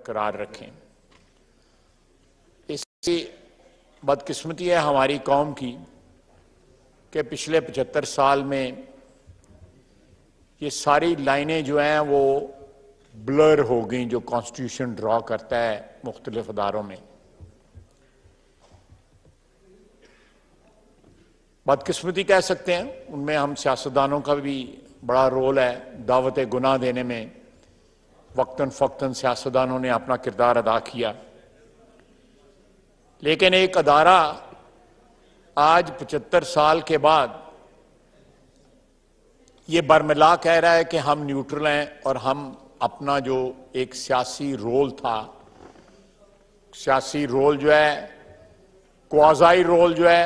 बरकरार रखें। इसकी बदकिस्मती है हमारी कौम की कि पिछले 75 साल में ये सारी लाइनें जो हैं वो ब्लर हो गई जो कॉन्स्टिट्यूशन ड्रॉ करता है मुख्तलिफ अदारों में। बदकिस्मती कह सकते हैं, उनमें हम सियासतदानों का भी बड़ा रोल है। दावत गुनाह देने में वक्तन फ़क्तन सियासतदानों ने अपना किरदार अदा किया, लेकिन एक अदारा आज 75 साल के बाद ये बरमिला कह रहा है कि हम न्यूट्रल हैं और हम अपना जो एक सियासी रोल था, सियासी रोल जो है, क्वाज़ाई रोल जो है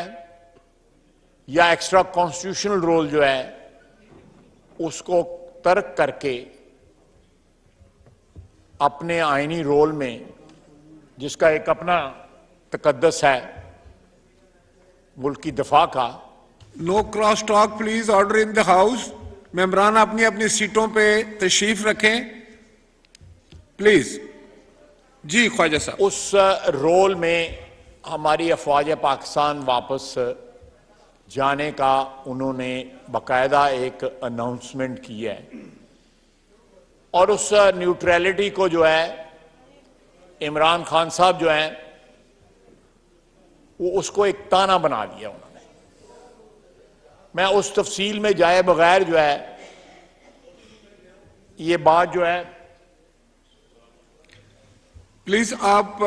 या एक्स्ट्रा कॉन्स्टिट्यूशनल रोल जो है, उसको तर्क करके अपने आईनी रोल में, जिसका एक अपना तकद्दस है मुल्क की दफा का। No cross talk please, order in the house. मेंबरान अपनी अपनी सीटों पे तशरीफ रखें प्लीज। जी ख्वाजा साहब। उस रोल में हमारी अफवाज पाकिस्तान वापस जाने का उन्होंने बाकायदा एक अनाउंसमेंट की है और उस न्यूट्रलिटी को जो है इमरान खान साहब जो हैं वो उसको एक ताना बना दिया उन्होंने। मैं उस तफसील में जाए बगैर जो है ये बात जो है, प्लीज आप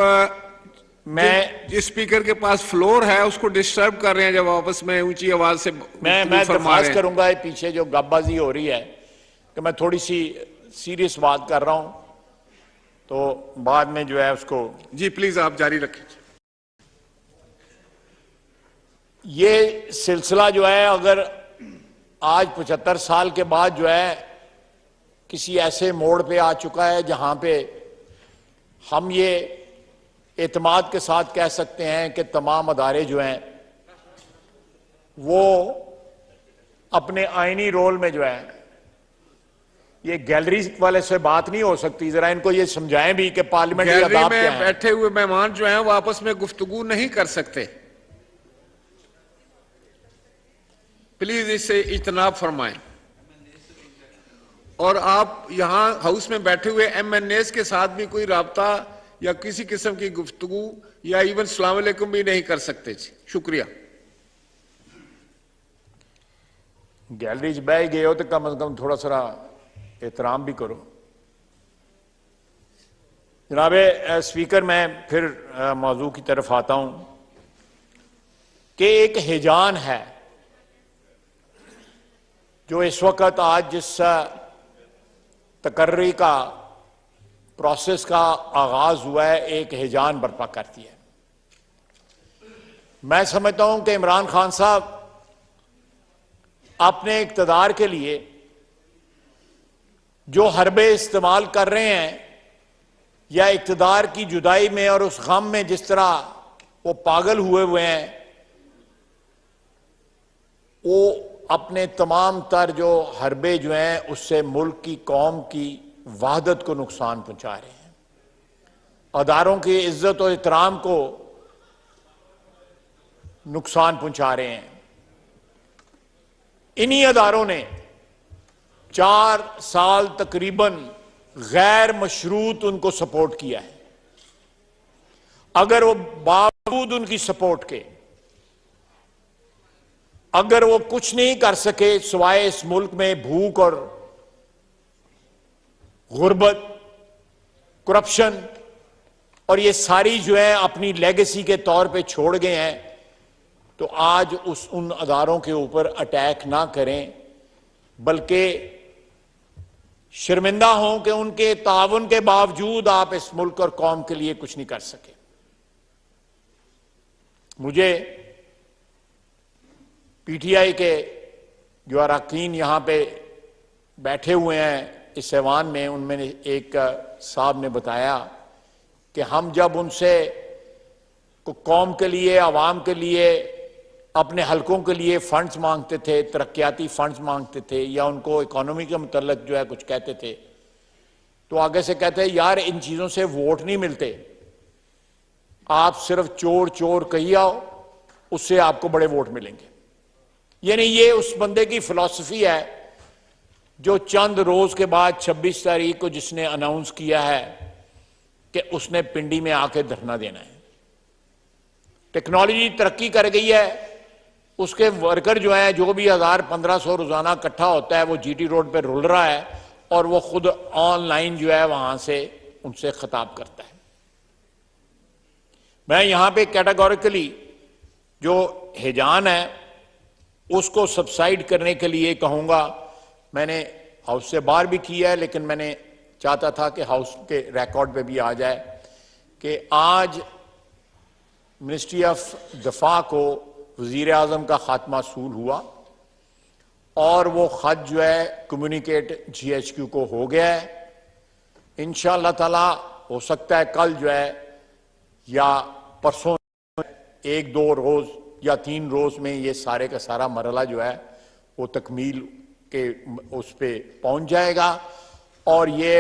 मैं जिस स्पीकर के पास फ्लोर है उसको डिस्टर्ब कर रहे हैं जब आपस में ऊंची आवाज से मैं दरख्वास्त करूंगा पीछे जो गपबाजी हो रही है कि मैं थोड़ी सी सीरियस बात कर रहा हूं तो बाद में जो है उसको। जी प्लीज आप जारी रखें। ये सिलसिला जो है अगर आज 75 साल के बाद जो है किसी ऐसे मोड़ पे आ चुका है जहां पे हम ये एतमाद के साथ कह सकते हैं कि तमाम अदारे जो हैं वो अपने आईनी रोल में जो है, ये गैलरी वाले से बात नहीं हो सकती, जरा इनको ये समझाएं भी कि पार्लियामेंट्री आदाब क्या हैं। बैठे हुए मेहमान जो हैं वो आपस में गुफ्तगू नहीं कर सकते, प्लीज इससे इज्तनाब फरमाएं। और आप यहां हाउस में बैठे हुए MNAs के साथ भी कोई राब्ता या किसी किस्म की गुफ्तगू या इवन सलाम अलैकुम भी नहीं कर सकते। शुक्रिया। गैलरी च बह गए हो तो कम से कम थोड़ा सा एहतराम भी करो। जनाबे स्पीकर, मैं फिर मौजू की तरफ आता हूं कि एक हिजान है जो इस वक्त आज जिस तकर्री का प्रोसेस का आगाज हुआ है, एक हिजान बर्पा करती है। मैं समझता हूं कि इमरान खान साहब अपने इक़्तिदार के लिए जो हरबे इस्तेमाल कर रहे हैं या इक़्तिदार की जुदाई में और उस गम में जिस तरह वो पागल हुए हैं, वो अपने तमाम तर जो हरबे जो हैं उससे मुल्क की कौम की वहदत को नुकसान पहुंचा रहे हैं, अदारों की इज्जत और एहतराम को नुकसान पहुंचा रहे हैं। इन्हीं अदारों ने 4 साल तकरीबन गैर मशरूत उनको सपोर्ट किया है। अगर वो बावजूद उनकी सपोर्ट के अगर वो कुछ नहीं कर सके सिवाय इस मुल्क में भूख और गुर्बत, करप्शन और ये सारी जो है अपनी लेगेसी के तौर पे छोड़ गए हैं, तो आज उन अदारों के ऊपर अटैक ना करें बल्कि शर्मिंदा हों कि उनके ताउन के बावजूद आप इस मुल्क और कौम के लिए कुछ नहीं कर सके। मुझे PTI के जो अरकान यहां पे बैठे हुए हैं इस ऐवान में, उनमें एक साहब ने बताया कि हम जब उनसे कौम के लिए, आवाम के लिए, अपने हलकों के लिए फंड्स मांगते थे, तरक्याती फंड्स मांगते थे या उनको इकोनॉमी के मुतल्लिक जो है कुछ कहते थे, तो तो आगे से कहते हैं यार इन चीजों से वोट नहीं मिलते, आप सिर्फ चोर चोर कही आओ, उससे आपको बड़े वोट मिलेंगे। यानी ये उस बंदे की फिलॉसफी है जो चंद रोज के बाद 26 तारीख को जिसने अनाउंस किया है कि उसने पिंडी में आके धरना देना है। टेक्नोलॉजी तरक्की कर गई है, उसके वर्कर जो है, जो भी 1000-1500 रोजाना इकट्ठा होता है वो जीटी रोड पे रुल रहा है और वो खुद ऑनलाइन जो है वहां से उनसे खिताब करता है। मैं यहां पे कैटेगोरिकली जो हिजान है उसको सबसाइड करने के लिए कहूंगा। मैंने हाउस से बाहर भी किया है, लेकिन मैंने चाहता था कि हाउस के रिकॉर्ड पे भी आ जाए कि आज मिनिस्ट्री ऑफ दफा को वजीर आजम का खात्मा सूल हुआ और वो खत जो है कम्युनिकेट GHQ को हो गया है। इंशाअल्लाह ताला हो सकता है कल जो है या परसों 1-2 रोज या 3 रोज में ये सारे का सारा मरला जो है वो तकमील के उस पे पहुंच जाएगा और ये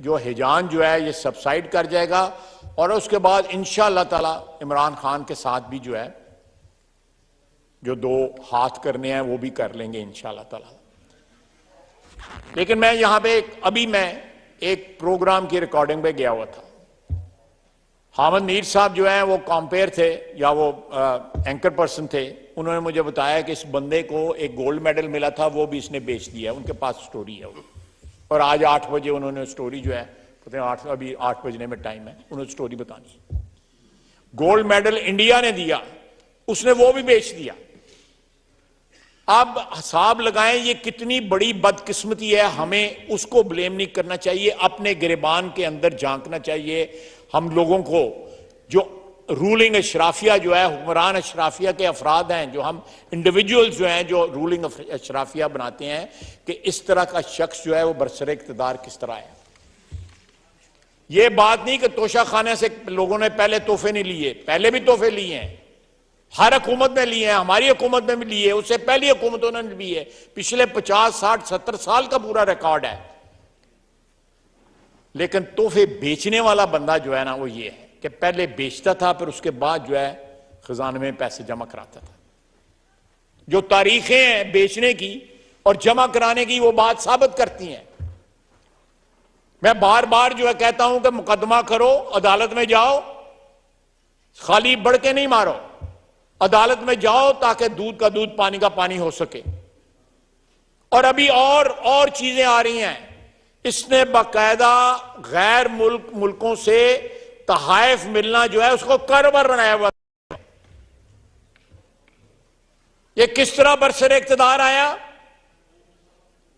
जो हिजान जो है ये सबसाइड कर जाएगा और उसके बाद इंशाअल्लाह ताला इमरान खान के साथ भी जो है जो 2 हाथ करने हैं वो भी कर लेंगे इंशाअल्लाह ताला। लेकिन मैं यहां पे अभी मैं एक प्रोग्राम की रिकॉर्डिंग पे गया हुआ था। हामिद मीर साहब जो है वो कॉम्पेयर थे या वो एंकर पर्सन थे, उन्होंने मुझे बताया कि इस बंदे को एक गोल्ड मेडल मिला था, वो भी इसने बेच दिया, उनके पास स्टोरी है वो। और आज 8 बजे उन्होंने स्टोरी जो है, पता नहीं अभी 8 बजने में टाइम है, उन्होंने स्टोरी बतानी है। गोल्ड मेडल इंडिया ने दिया, उसने वो भी बेच दिया। अब हिसाब लगाएं ये कितनी बड़ी बदकिस्मती है, हमें उसको ब्लेम नहीं करना चाहिए, अपने गिरबान के अंदर झांकना चाहिए। हम लोगों को जो रूलिंग अशराफिया जो है, हुक्मरान अशराफिया के अफराद हैं, जो हम इंडिविजुअल्स जो हैं जो रूलिंग अशराफिया बनाते हैं, कि इस तरह का शख्स जो है वो बरसर इक़्तिदार किस तरह है। ये बात नहीं कि तोशा खाने से लोगों ने पहले तोहफे नहीं लिए, पहले भी तोहफे लिए हैं, हर हुकूमत ने लिए हैं, हमारी हुकूमत ने भी लिए, उससे पहली हुकूमतों ने भी लिए। पिछले 50, 60, 70 साल का पूरा रिकॉर्ड है। लेकिन तोहफे बेचने वाला बंदा जो है ना वो ये है कि पहले बेचता था, फिर उसके बाद जो है खजाने में पैसे जमा कराता था। जो तारीखें हैं बेचने की और जमा कराने की वो बात साबित करती हैं। मैं बार बार जो है कहता हूं कि मुकदमा करो, अदालत में जाओ, खाली बढ़ के नहीं मारो, अदालत में जाओ ताकि दूध का दूध पानी का पानी हो सके। और अभी और चीजें आ रही हैं। इसने बाकायदा गैर मुल्कों से तहाइफ मिलना जो है उसको कारोबार बनाया हुआ। ये किस तरह बरसर इक़्तिदार आया,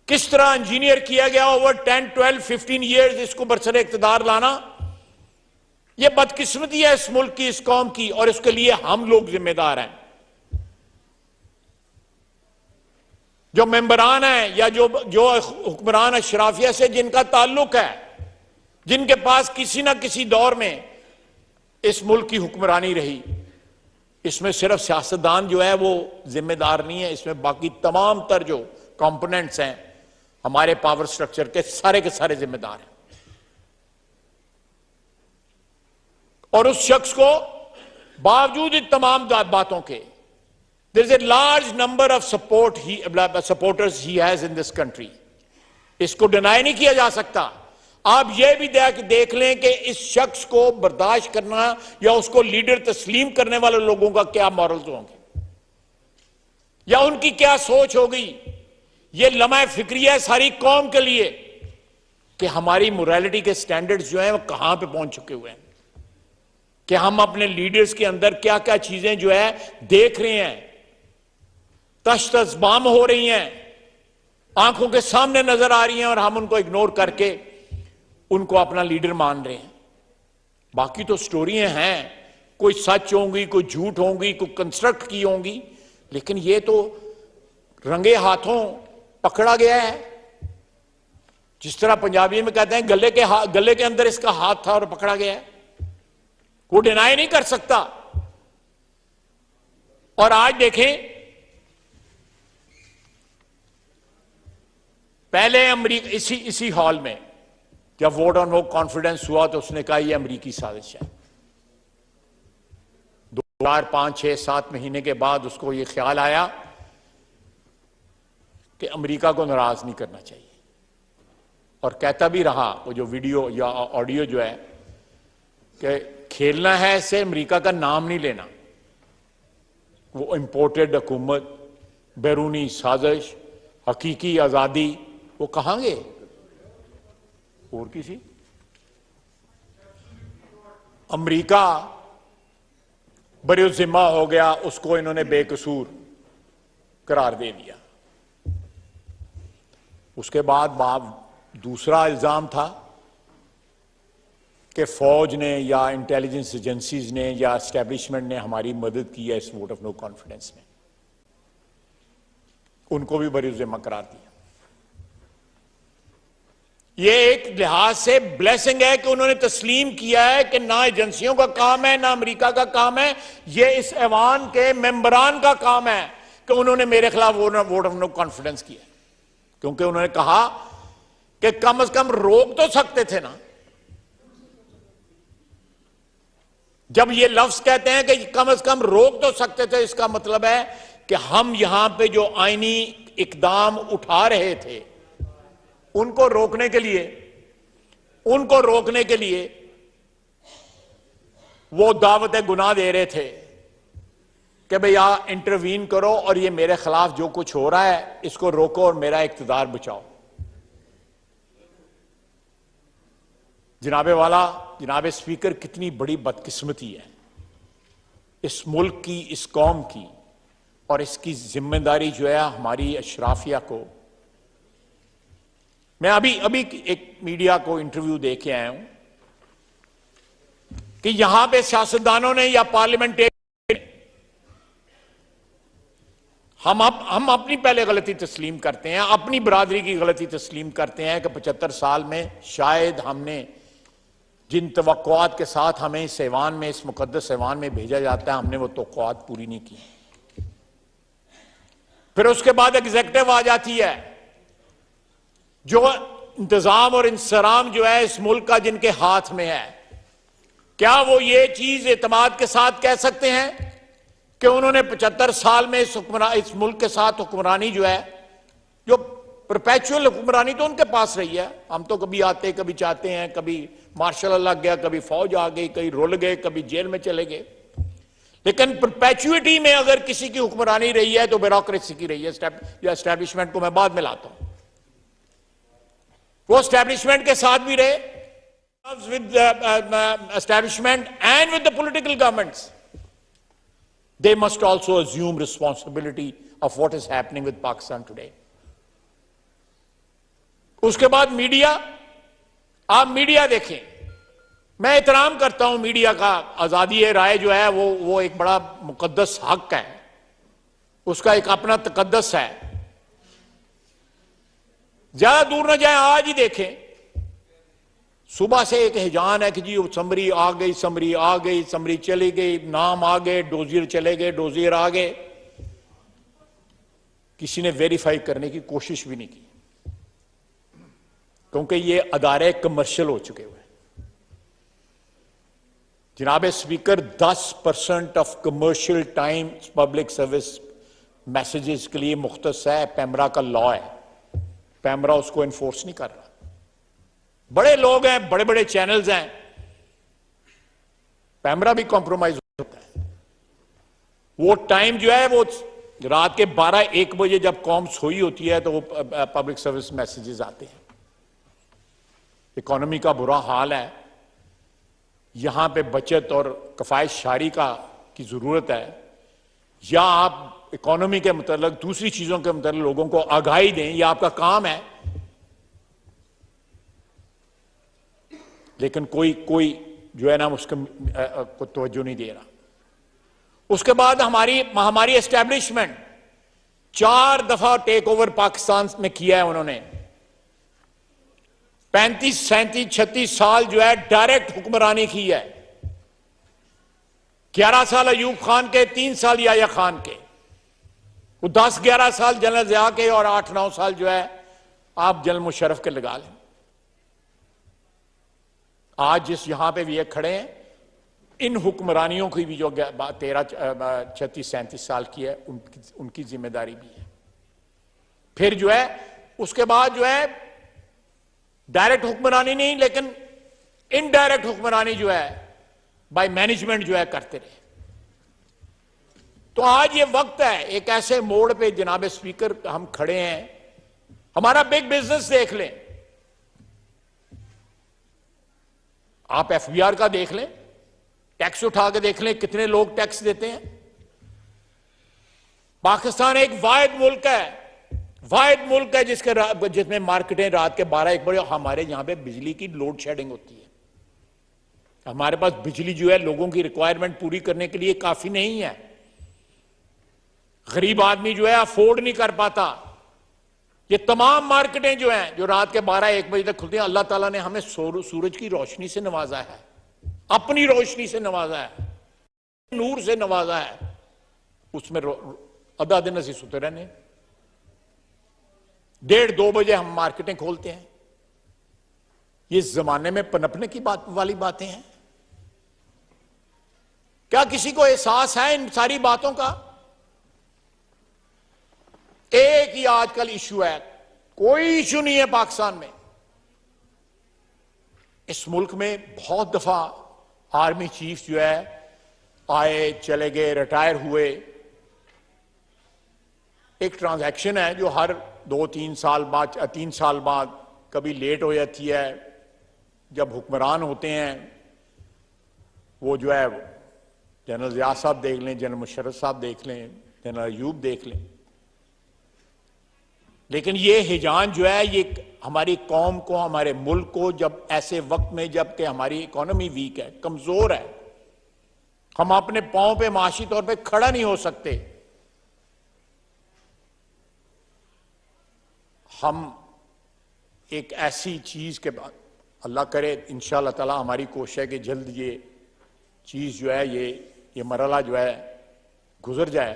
किस तरह इंजीनियर किया गया ओवर 10, 12, 15 ईयर्स इसको बरसर इक़्तिदार लाना। ये बदकिस्मती है इस मुल्क की, इस कौम की, और इसके लिए हम लोग जिम्मेदार हैं। जो मेंबरान हैं या जो हुक्मरान अशराफिया से जिनका ताल्लुक है, जिनके पास किसी ना किसी दौर में इस मुल्क की हुक्मरानी रही, इसमें सिर्फ सियासतदान जो है वो जिम्मेदार नहीं है, इसमें बाकी तमाम तर जो कंपोनेंट्स हैं हमारे पावर स्ट्रक्चर के सारे जिम्मेदार हैं। और उस शख्स को बावजूद इन तमाम बातों के there is a large number of supporters he has in this country, इसको डिनाई नहीं किया जा सकता। आप यह भी देख लें कि इस शख्स को बर्दाश्त करना या उसको लीडर तस्लीम करने वाले लोगों का क्या मॉरल्स होंगे या उनकी क्या सोच होगी। यह लम्हा फिक्रिया है सारी कौम के लिए कि हमारी मोरालिटी के स्टैंडर्ड्स जो हैं वो कहां पे पहुंच चुके हुए हैं, कि हम अपने लीडर्स के अंदर क्या क्या चीजें जो है देख रहे हैं, तश्तज़बाम हो रही हैं, आंखों के सामने नजर आ रही हैं, और हम उनको इग्नोर करके उनको अपना लीडर मान रहे हैं। बाकी तो स्टोरियां हैं, कोई सच होंगी, कोई झूठ होंगी, कोई कंस्ट्रक्ट की होंगी, लेकिन ये तो रंगे हाथों पकड़ा गया है। जिस तरह पंजाबी में कहते हैं गले के अंदर इसका हाथ था और पकड़ा गया है, वो डिनाई नहीं कर सकता। और आज देखें, पहले अमेरिका इसी हॉल में जब वोट ऑन नो कॉन्फिडेंस हुआ तो उसने कहा यह अमेरिकी साजिश है। 5, 6, 7 महीने के बाद उसको यह ख्याल आया कि अमेरिका को नाराज नहीं करना चाहिए, और कहता भी रहा, वो जो वीडियो या ऑडियो जो है, कि खेलना है इससे, अमेरिका का नाम नहीं लेना। वो इंपोर्टेड हुकूमत, बैरूनी साजिश, हकीकी आजादी, वो कहां गए? और किसी अमेरिका बरिज़िम्मा हो गया, उसको इन्होंने बेकसूर करार दे दिया। उसके बाद दूसरा इल्जाम था कि फौज ने या इंटेलिजेंस एजेंसीज ने या एस्टेब्लिशमेंट ने हमारी मदद की है इस वोट ऑफ नो कॉन्फिडेंस में, उनको भी बरिज़िम्मा करार दिया। यह एक लिहाज से ब्लेसिंग है कि उन्होंने तस्लीम किया है कि ना एजेंसियों का काम है ना अमेरिका का काम है, यह इस ऐवान के मेंबरान का काम है कि उन्होंने मेरे खिलाफ वोट ऑफ नो कॉन्फिडेंस किया, क्योंकि उन्होंने कहा कि कम से कम रोक तो सकते थे ना। जब ये लफ्ज कहते हैं कि कम से कम रोक तो सकते थे, इसका मतलब है कि हम यहां पे जो आईनी इकदाम उठा रहे थे उनको रोकने के लिए वो दावत गुनाह दे रहे थे कि भाई इंटरवीन करो और ये मेरे खिलाफ जो कुछ हो रहा है इसको रोको और मेरा इख्तिदार बचाओ। जनाबे स्पीकर, कितनी बड़ी बदकिस्मती है इस मुल्क की, इस कौम की, और इसकी जिम्मेदारी जो है हमारी अशराफिया को। मैं अभी एक मीडिया को इंटरव्यू दे के आया हूं कि यहां पे सियासतदानों ने या पार्लियामेंटेरियन, हम अपनी पहले गलती तस्लीम करते हैं, अपनी बरादरी की गलती तस्लीम करते हैं कि 75 साल में शायद हमने जिन तवक्कुआत के साथ हमें इस ऐवान में, इस मुकद्दस ऐवान में भेजा जाता है, हमने वो तवक्कुआत पूरी नहीं की। फिर उसके बाद एग्जीक्यूटिव आ जाती है जो इंतजाम और इंसराम जो है इस मुल्क का जिनके हाथ में है। क्या वो ये चीज एतमाद के साथ कह सकते हैं कि उन्होंने 75 साल में इस मुल्क के साथ हुक्मरानी जो है, जो परपेचुअल हुक्मरानी तो उनके पास रही है, हम तो कभी आते कभी चाहते हैं, कभी मार्शल लग गया, कभी फौज आ गई, कहीं रुल गए, कभी जेल में चले गए, लेकिन परपेचुइटी में अगर किसी की हुक्मरानी रही है तो ब्यूरोक्रेसी की रही है। या एस्टैब्लिशमेंट को मैं बाद में लाता हूं, वो एस्टैब्लिशमेंट के साथ भी रहे, with establishment and with the political governments, they must also assume responsibility of what is happening with Pakistan today. उसके बाद मीडिया, आप मीडिया देखें, मैं एहतराम करता हूं मीडिया का, आजादी राय जो है वो एक बड़ा मुकद्दस हक है, उसका एक अपना तकद्दस है। ज्यादा दूर न जाए, आज ही देखें, सुबह से एक हिजान है कि जी समरी आ गई, समरी आ गई, समरी चली गई, नाम आ गए, डोजियर चले गए, डोजियर आ गए, किसी ने वेरीफाई करने की कोशिश भी नहीं की, क्योंकि ये अदारे कमर्शियल हो चुके हुए। जनाब speaker, 10% of commercial time public service messages के लिए मुख्तस है, पैमरा का लॉ है, पैमरा उसको इन्फोर्स नहीं कर रहा। बड़े लोग हैं, बड़े बड़े चैनल्स हैं, पैमरा भी कॉम्प्रोमाइज होता है। वो टाइम जो है वो रात के 12-1 बजे जब कौम सोई होती है तो वो पब्लिक सर्विस मैसेजेस आते हैं। इकोनॉमी का बुरा हाल है, यहां पे बचत और कफायश शारी की जरूरत है, या आप इकोनॉमी के मतलब दूसरी चीजों के मतलब लोगों को आगाही दें, यह आपका काम है, लेकिन कोई जो है ना उसको तवज्जो नहीं दे रहा। उसके बाद हमारी एस्टैब्लिशमेंट 4 दफा टेक ओवर पाकिस्तान में किया है उन्होंने। 35, 37, 36 साल जो है डायरेक्ट हुक्मरानी की है। 11 साल अयूब खान के, 3 साल याया खान के, वो 10-11 साल जनरल ज़िया के, और 8-9 साल जो है आप जनरल मुशर्रफ के लगा लें। आज जिस यहां पे भी ये खड़े हैं, इन हुक्मरानियों की भी जो 36-37 साल की है, उनकी जिम्मेदारी भी है। फिर जो है उसके बाद जो है डायरेक्ट हुक्मरानी नहीं, लेकिन इनडायरेक्ट हुक्मरानी जो है बाय मैनेजमेंट जो है करते रहे। तो आज ये वक्त है, एक ऐसे मोड़ पे जनाब स्पीकर हम खड़े हैं। हमारा बिग बिजनेस देख लें, आप एफबीआर का देख लें, टैक्स उठा के देख लें कितने लोग टैक्स देते हैं। पाकिस्तान एक वाहिद मुल्क है जिसमें मार्केटें रात के 12-1 बजे, हमारे यहां पे बिजली की लोड शेडिंग होती है। हमारे पास बिजली जो है लोगों की रिक्वायरमेंट पूरी करने के लिए काफी नहीं है। गरीब आदमी जो है अफोर्ड नहीं कर पाता। ये तमाम मार्केटें जो हैं जो रात के 12-1 बजे तक खुलती हैं, अल्लाह ताला ने हमें सूरज की रोशनी से नवाजा है, अपनी रोशनी से नवाजा है, नूर से नवाजा है। उसमें आधा दिन असी सुते रहने, 1:30-2 बजे हम मार्केटें खोलते हैं। ये जमाने में पनपने की वाली बातें हैं। क्या किसी को एहसास है इन सारी बातों का? एक ही आजकल इशू है, कोई इशू नहीं है पाकिस्तान में। इस मुल्क में बहुत दफा आर्मी चीफ जो है आए चले गए, रिटायर हुए। एक ट्रांजैक्शन है जो हर 2-3 साल बाद 3 साल बाद कभी लेट हो जाती है। जब हुक्मरान होते हैं वो जो है जनरल ज़िया साहब देख लें, जनरल मुशर्रफ साहब देख लें, जनरल अयूब देख लें, लेकिन ये हिजान जो है ये हमारी कौम को, हमारे मुल्क को, जब ऐसे वक्त में जबकि हमारी इकोनॉमी वीक है, कमजोर है, हम अपने पांव पे माशी तौर पे खड़ा नहीं हो सकते, हम एक ऐसी चीज के बाद, अल्लाह करे इंशाअल्लाह ताला हमारी कोशिश है कि जल्द ये चीज जो है ये मरहला जो है गुजर जाए,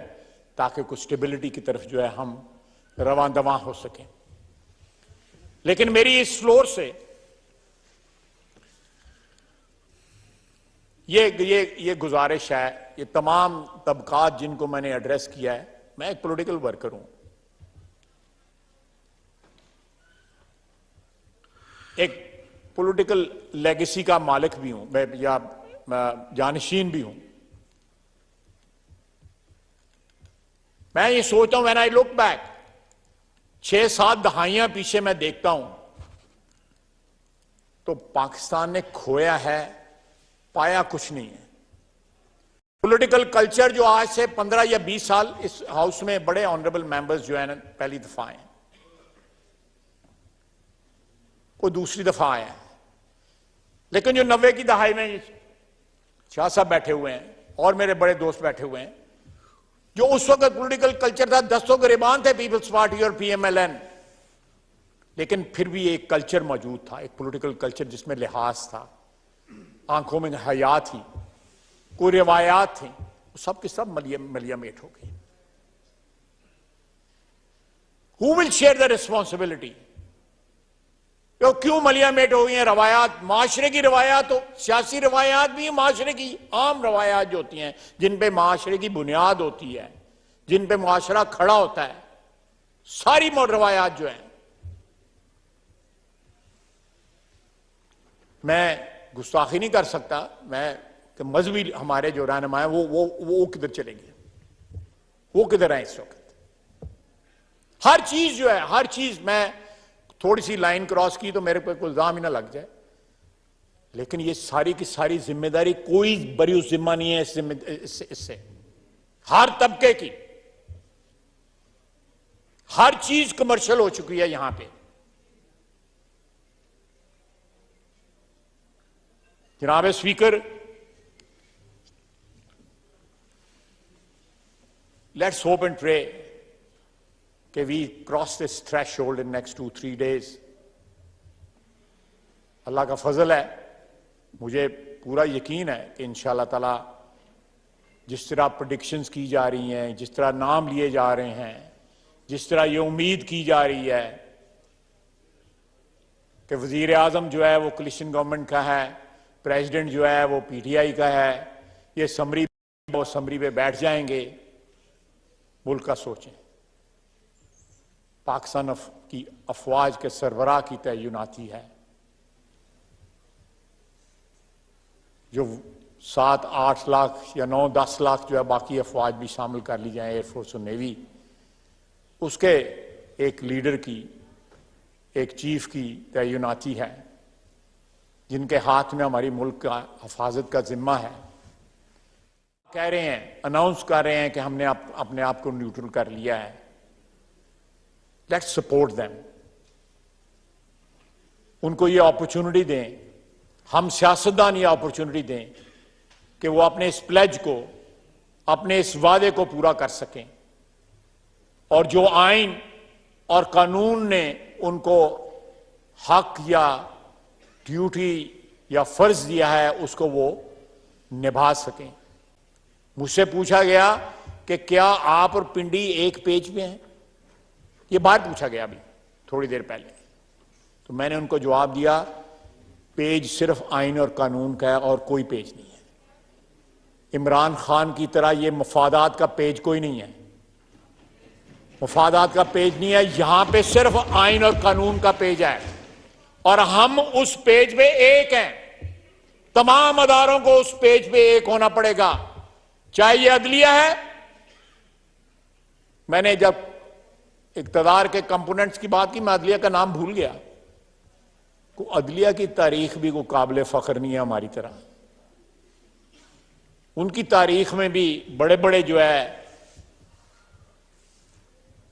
ताकि कुछ स्टेबिलिटी की तरफ जो है हम रवां दवां हो सकें। लेकिन मेरी इस फ्लोर से ये गुजारिश है, ये तमाम तबकात जिनको मैंने एड्रेस किया है, मैं एक पॉलिटिकल वर्कर हूं, एक पॉलिटिकल लेगेसी का मालिक भी हूं मैं, या जानशीन भी हूं। मैं ये सोचता हूं, व्हेन आई लुक बैक, 6-7 दहाइयां पीछे मैं देखता हूं तो पाकिस्तान ने खोया है, पाया कुछ नहीं है। पॉलिटिकल कल्चर जो आज से 15 या 20 साल इस हाउस में बड़े ऑनरेबल मेंबर्स जो है ना पहली दफा आए, कोई दूसरी दफा आया है, लेकिन जो 90 की दहाई में शाह साहब बैठे हुए हैं और मेरे बड़े दोस्त बैठे हुए हैं, जो उस वक्त पॉलिटिकल कल्चर था, 10 गिरबान थे पीपल्स पार्टी और पीएमएलएन, लेकिन फिर भी एक कल्चर मौजूद था, एक पॉलिटिकल कल्चर जिसमें लिहाज था, आंखों में हया थी, कोई रिवायात थी, सब के सब मलियामेट हो गई। Who will share the responsibility? तो क्यों मलियामेट हो गई हैं? रवायात, माशरे की रवायात हो, सियासी रवायात भी, माशरे की आम रवायात जो होती हैं, जिन पे माशरे की बुनियाद होती है, जिन पे माशरा खड़ा होता है, सारी रवायात जो हैं, मैं गुस्ताखी नहीं कर सकता, मैं कि मजहबी हमारे जो रहनुमा है वो किधर चले गए, वो किधर है इस वक्त? हर चीज जो है, हर चीज, मैं थोड़ी सी लाइन क्रॉस की तो मेरे पे कोई इल्जाम ही ना लग जाए, लेकिन ये सारी की सारी जिम्मेदारी, कोई बरी जिम्मा नहीं है इससे हर तबके की, हर चीज कमर्शियल हो चुकी है यहां पे। जनाब speaker, let's hope and pray कि we cross this threshold in next 2-3 days। अल्लाह का फजल है, मुझे पूरा यकीन है कि इंशाअल्लाह ताला जिस तरह प्रेडिक्शंस की जा रही हैं, जिस तरह नाम लिए जा रहे हैं, जिस तरह ये उम्मीद की जा रही है कि वजीर आजम जो है वो कोलिशन गवर्नमेंट का है, प्रेसिडेंट जो है वो पीटीआई का है, ये समरी पे बैठ जाएंगे। मुल्क का सोचें। पाकिस्तान की अफवाज के सरबराह की तयनाती है, जो 7-8 लाख या 9-10 लाख जो है बाकी अफवाज भी शामिल कर ली जाए, एयरफोर्स और नेवी, उसके एक लीडर की, एक चीफ की तयनाती है, जिनके हाथ में हमारी मुल्क का हिफाजत का जिम्मा है। कह रहे हैं, अनाउंस कर रहे हैं कि हमने अपने आप को न्यूट्रल कर लिया है। लेट्स सपोर्ट देम, उनको ये अपॉर्चुनिटी दें, हम सियासतदान ये अपॉर्चुनिटी दें कि वो अपने इस प्लेज को, अपने इस वादे को पूरा कर सकें, और जो आइन और कानून ने उनको हक या ड्यूटी या फर्ज दिया है उसको वो निभा सकें। मुझसे पूछा गया कि क्या आप और पिंडी एक पेज पे हैं, ये बात पूछा गया अभी थोड़ी देर पहले, तो मैंने उनको जवाब दिया, पेज सिर्फ आइन और कानून का है और कोई पेज नहीं है। इमरान खान की तरह ये मफादात का पेज कोई नहीं है, मफादात का पेज नहीं है, यहां पे सिर्फ आइन और कानून का पेज है, और हम उस पेज पे एक हैं। तमाम अदारों को उस पेज पे एक होना पड़ेगा, चाहे ये अदलिया है। मैंने जब इक्तदार के कंपोनेंट्स की बात की, मैं अदलिया का नाम भूल गया। को अदलिया की तारीख भी कोई काबिल फख्र नहीं है हमारी तरह। उनकी तारीख में भी बड़े बड़े जो है,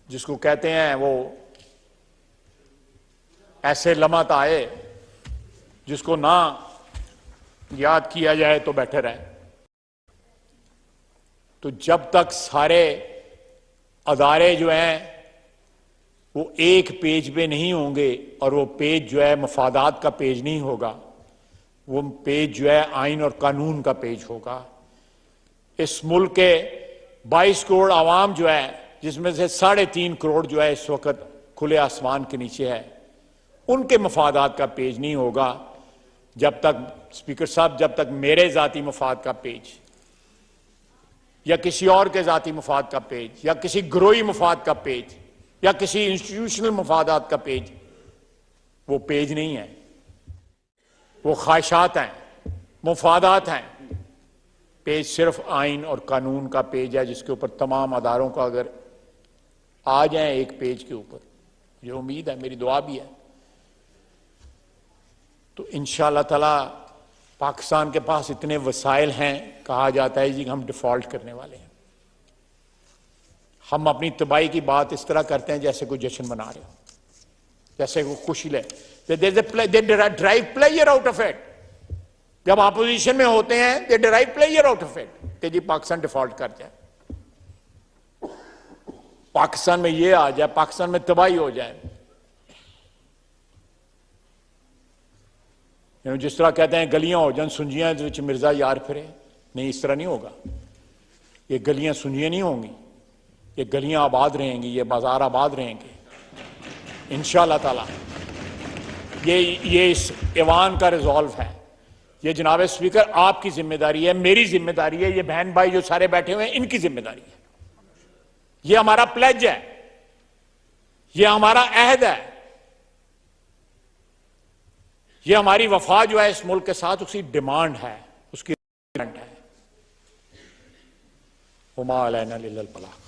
जिसको कहते हैं वो ऐसे लम्हात आए जिसको ना याद किया जाए तो बेहतर है। तो जब तक सारे अदारे जो हैं वो एक पेज पे नहीं होंगे, और वो पेज जो है मफादात का पेज नहीं होगा, वो पेज जो है आइन और कानून का पेज होगा। इस मुल्क के 22 करोड़ आवाम जो है, जिसमें से 3.5 करोड़ जो है इस वक्त खुले आसमान के नीचे है, उनके मफादात का पेज नहीं होगा जब तक, स्पीकर साहब, जब तक मेरे जाती मफाद का पेज या किसी और के जाती मफाद का पेज या किसी ग्रोही मफाद का पेज या किसी इंस्टीट्यूशनल मफादात का पेज, वो पेज नहीं है, वो ख्वाहिशात हैं, मफादात हैं। पेज सिर्फ आइन और कानून का पेज है, जिसके ऊपर तमाम अदारों का अगर आ जाए एक पेज के ऊपर, मुझे उम्मीद है, मेरी दुआ भी है, तो इंशाअल्लाह ताला पाकिस्तान के पास इतने वसाइल हैं, कहा जाता है जी हम डिफॉल्ट करने वाले हैं। हम अपनी तबाही की बात इस तरह करते हैं जैसे कोई जश्न मना रहे हो, जैसे कोई खुशी ले, they drive player out of it. जब अपोजिशन में होते हैं they drive player out of it कि जी पाकिस्तान डिफॉल्ट कर जाए, पाकिस्तान में ये आ जाए, पाकिस्तान में तबाही हो जाए। जिस तरह कहते हैं गलियां हो जाए सुंजियां विच मिर्जा यार फिरे, नहीं, इस तरह नहीं होगा। ये गलियां सुंजियां नहीं होंगी, ये गलियां आबाद रहेंगी, ये बाजार आबाद रहेंगे इंशाअल्लाह ताला। ये इस ऐवान का रिजॉल्व है। ये जनाब स्पीकर आपकी जिम्मेदारी है, मेरी जिम्मेदारी है, ये बहन भाई जो सारे बैठे हुए हैं इनकी जिम्मेदारी है। ये हमारा प्लेज है, ये हमारा अहद है, ये हमारी वफा जो है इस मुल्क के साथ, उसकी डिमांड है, उसकी डिमांड है। हुमा अलैना लिल बलाग।